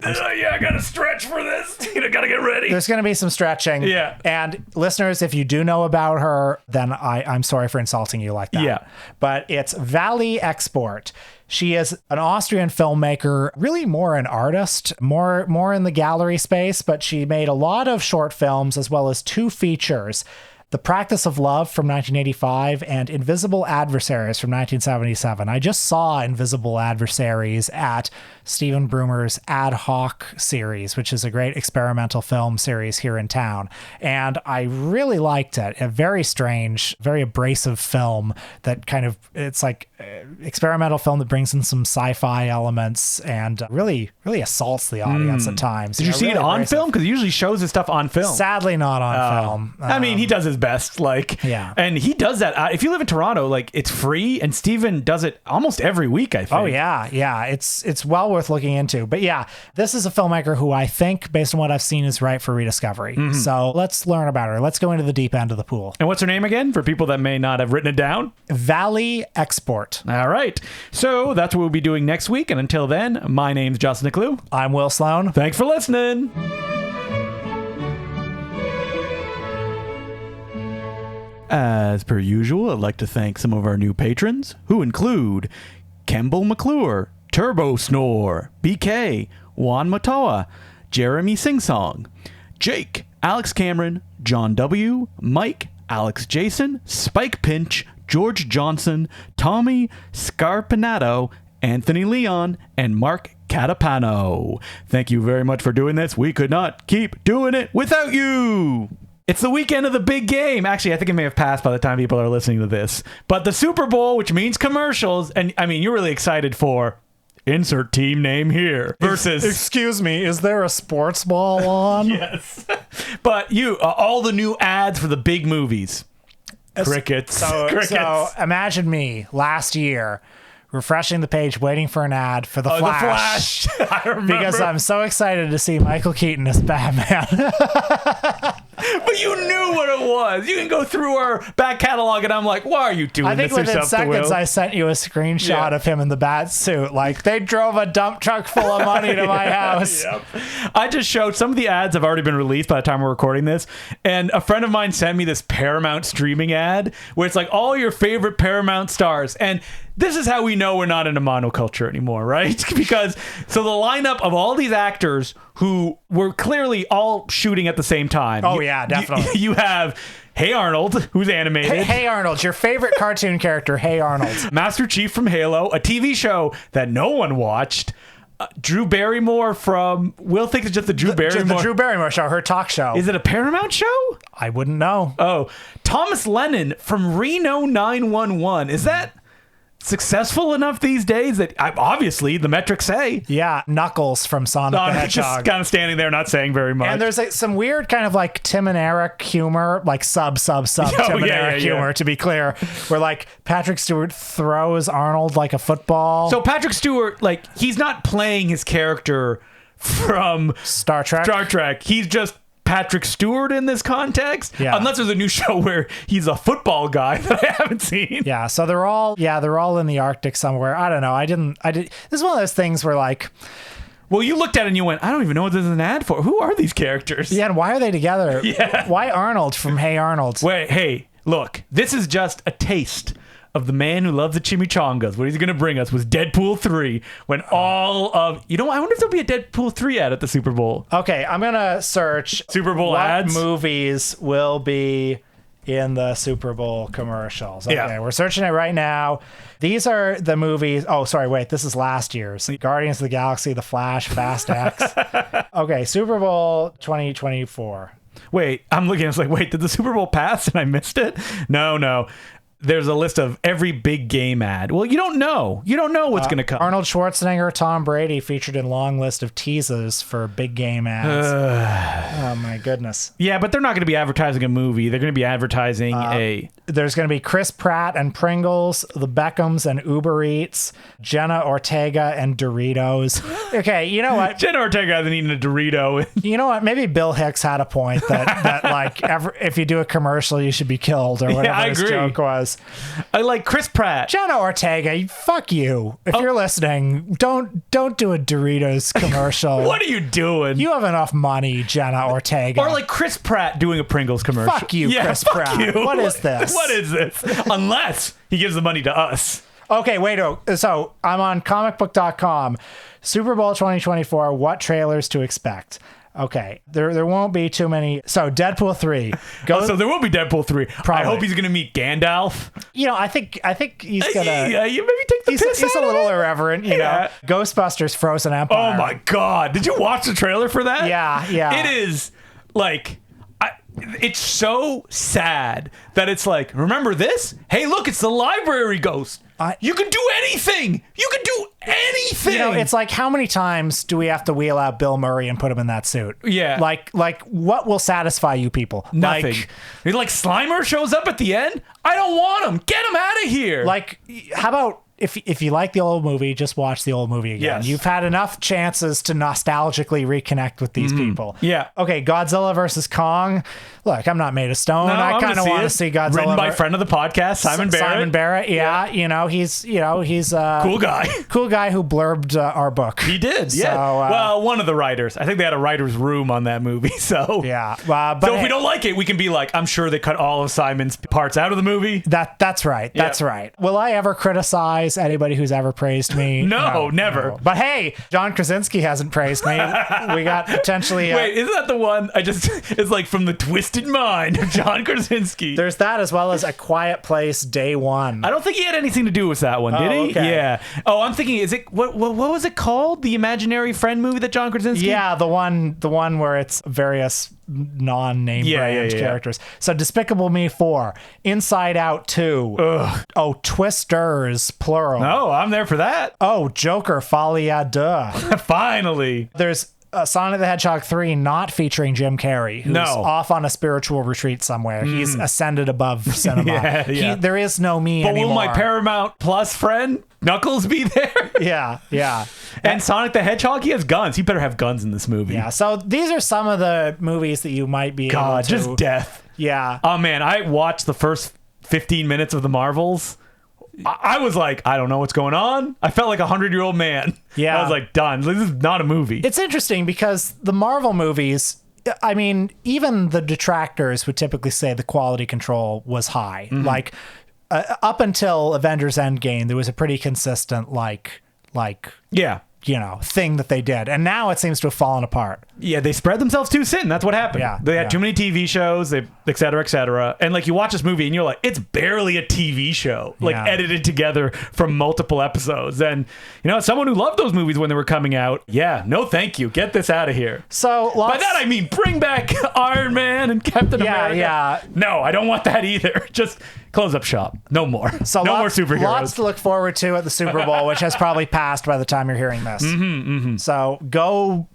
I gotta stretch for this. Gotta get ready. There's gonna be some stretching. Yeah. And listeners, if you do know about her, then I'm sorry for insulting you like that. Yeah. But it's Valley Export. She is an Austrian filmmaker, really more an artist, more in the gallery space, but she made a lot of short films as well as 2 features. The Practice of Love from 1985 and Invisible Adversaries from 1977. I just saw Invisible Adversaries at Stephen Broomer's Ad Hoc series, which is a great experimental film series here in town. And I really liked it. A very strange, very abrasive film that it's like experimental film that brings in some sci-fi elements and really assaults the audience at times. Did you see it on film? Because he usually shows his stuff on film. Sadly not on film. I mean, he does his best. Like, Yeah. And he does that. If you live in Toronto, like, it's free, and Steven does it almost every week, I think. Oh, yeah. It's well worth looking into. But yeah, this is a filmmaker who I think, based on what I've seen, is right for rediscovery. Mm-hmm. So let's learn about her. Let's go into the deep end of the pool. And what's her name again, for people that may not have written it down? Valley Export. All right. So that's what we'll be doing next week. And until then, my name's Justin Decloux. I'm Will Sloan. Thanks for listening. As per usual, I'd like to thank some of our new patrons, who include Kemble McClure, Turbo Snore, BK, Juan Matoa, Jeremy Singsong, Jake, Alex Cameron, John W., Mike, Alex Jason, Spike Pinch, George Johnson, Tommy Scarpinato, Anthony Leon, and Mark Catapano. Thank you very much for doing this. We could not keep doing it without you. It's the weekend of the big game. Actually, I think it may have passed by the time people are listening to this. But the Super Bowl, which means commercials, and I mean, you're really excited for insert team name here versus... Excuse me, is there a sports ball on? Yes. But all the new ads for the big movies. Crickets. Crickets. So imagine me last year refreshing the page, waiting for an ad for the Flash. The Flash. I remember. Because I'm so excited to see Michael Keaton as Batman. But you knew what it was. You can go through our back catalog, and I'm like, why are you doing this yourself? I think within seconds I sent you a screenshot of him in the bat suit. Like, they drove a dump truck full of money to my house. Yep. I just showed some of the ads have already been released by the time we're recording this, and a friend of mine sent me this Paramount streaming ad where it's like all your favorite Paramount stars, and this is how we know we're not in a monoculture anymore, right? Because so the lineup of all these actors who were clearly all shooting at the same time. Oh, yeah, definitely. You have Hey Arnold, who's animated. Hey Arnold, your favorite cartoon character, Hey Arnold. Master Chief from Halo, a TV show that no one watched. Drew Barrymore from... Will thinks it's just the Drew Barrymore. The Drew Barrymore show, her talk show. Is it a Paramount show? I wouldn't know. Oh, Thomas Lennon from Reno 911. Is that successful enough these days that obviously the metrics say? Yeah, Knuckles from Sonic the Hedgehog. Just kind of standing there not saying very much. And there's some weird kind of like Tim and Eric humor, like sub Tim and Eric humor, to be clear, where like Patrick Stewart throws Arnold like a football. So Patrick Stewart, like, he's not playing his character from Star Trek. He's just Patrick Stewart in this context. Yeah. Unless there's a new show where he's a football guy that I haven't seen. Yeah, so they're all in the Arctic somewhere. I don't know. I did this is one of those things where like, well, you looked at it and you went, I don't even know what this is an ad for. Who are these characters? Yeah, and why are they together? Yeah. Why Arnold from Hey Arnold? Wait, hey, look, this is just a taste of the man who loves the chimichangas. What he's going to bring us was Deadpool 3 when all of... I wonder if there'll be a Deadpool 3 ad at the Super Bowl. Okay, I'm going to search Super Bowl ads. What movies will be in the Super Bowl commercials. Okay, yeah. We're searching it right now. These are the movies... Oh, sorry, wait. This is last year's. Guardians of the Galaxy, The Flash, Fast X. Okay, Super Bowl 2024. Wait, I'm looking. I was like, wait, did the Super Bowl pass and I missed it? No. There's a list of every big game ad. Well, you don't know. You don't know what's going to come. Arnold Schwarzenegger, Tom Brady featured in long list of teasers for big game ads. Oh, my goodness. Yeah, but they're not going to be advertising a movie. They're going to be advertising There's going to be Chris Pratt and Pringles, the Beckhams and Uber Eats, Jenna Ortega and Doritos. Okay, you know what? Jenna Ortega hasn't eaten a Dorito. You know what? Maybe Bill Hicks had a point that like, if you do a commercial, you should be killed or whatever his joke was. I like Chris Pratt. Jenna Ortega, fuck you. If you're listening, don't do a Doritos commercial. What are you doing? You have enough money, Jenna Ortega. Or like Chris Pratt doing a Pringles commercial. Fuck you, Chris Pratt. You. What is this? What is this? Unless he gives the money to us. Okay, wait. So I'm on comicbook.com. Super Bowl 2024, what trailers to expect? Okay, there won't be too many. So Deadpool 3. So there will be Deadpool 3. Probably. I hope he's going to meet Gandalf. You know, I think he's going to... You maybe take the piss He's a little it. irreverent, you know. Ghostbusters Frozen Empire. Oh my God. Did you watch the trailer for that? Yeah. It is like... it's so sad that it's like, remember this? Hey, look, it's the library ghost. You can do anything. You can do anything. You know, it's like, how many times do we have to wheel out Bill Murray and put him in that suit? Yeah. Like what will satisfy you people? Nothing. Like Slimer shows up at the end. I don't want him. Get him out of here. Like, how about if you like the old movie, just watch the old movie again. Yes. You've had enough chances to nostalgically reconnect with these people. Yeah. Okay, Godzilla versus Kong. Look, I'm not made of stone. No, I kind of want to see Godzilla. Written by friend of the podcast, Simon Barrett. Simon Barrett, yeah. You know, he's cool guy. Cool guy who blurbed our book. He did, yeah. So, well, one of the writers. I think they had a writer's room on that movie, so. Yeah. But so if we don't like it, we can be like, I'm sure they cut all of Simon's parts out of the movie. That's right. That's right. Will I ever criticize anybody who's ever praised me? No, never. No. But hey, John Krasinski hasn't praised me. We got potentially... Wait, isn't that the one? It's like from the twisted mind of John Krasinski. There's that, as well as A Quiet Place Day One. I don't think he had anything to do with that one, did he? Okay. Yeah. Oh, I'm thinking, is it what was it called? The Imaginary Friend movie that John Krasinski? Yeah, the one where it's various non-name brand characters. So Despicable Me 4, Inside Out 2. Ugh. Oh, Twisters, plural. No, I'm there for that. Oh, Joker, Folie à Deux. Finally. There's Sonic the Hedgehog 3 not featuring Jim Carrey, who's off on a spiritual retreat somewhere. He's ascended above cinema. There is no me anymore. But will my Paramount Plus friend Knuckles be there? Yeah. And Sonic the Hedgehog, he has guns. He better have guns in this movie. Yeah, so these are some of the movies that you might be able to... just death. Yeah. Oh, man, I watched the first 15 minutes of The Marvels. I was like, I don't know what's going on. I felt like a 100-year-old man. Yeah. I was like, done. This is not a movie. It's interesting because the Marvel movies, I mean, even the detractors would typically say the quality control was high. Like, up until Avengers Endgame, there was a pretty consistent, thing that they did. And now it seems to have fallen apart. Yeah, they spread themselves too thin. That's what happened. Yeah, they had too many TV shows, et cetera, et cetera. And like you watch this movie and you're like, it's barely a TV show, edited together from multiple episodes. And as someone who loved those movies when they were coming out, no, thank you. Get this out of here. So by that I mean bring back Iron Man and Captain America. Yeah. No, I don't want that either. Just close up shop. No more. So no more superheroes. Lots to look forward to at the Super Bowl, which has probably passed by the time you're hearing this. So go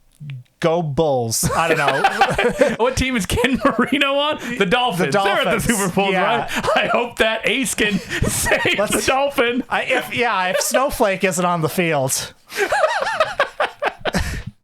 Bulls. I don't know. What team is Ken Marino on? The Dolphins. They're at the Super Bowl, right? I hope that ace can save the Dolphin. If Snowflake isn't on the field.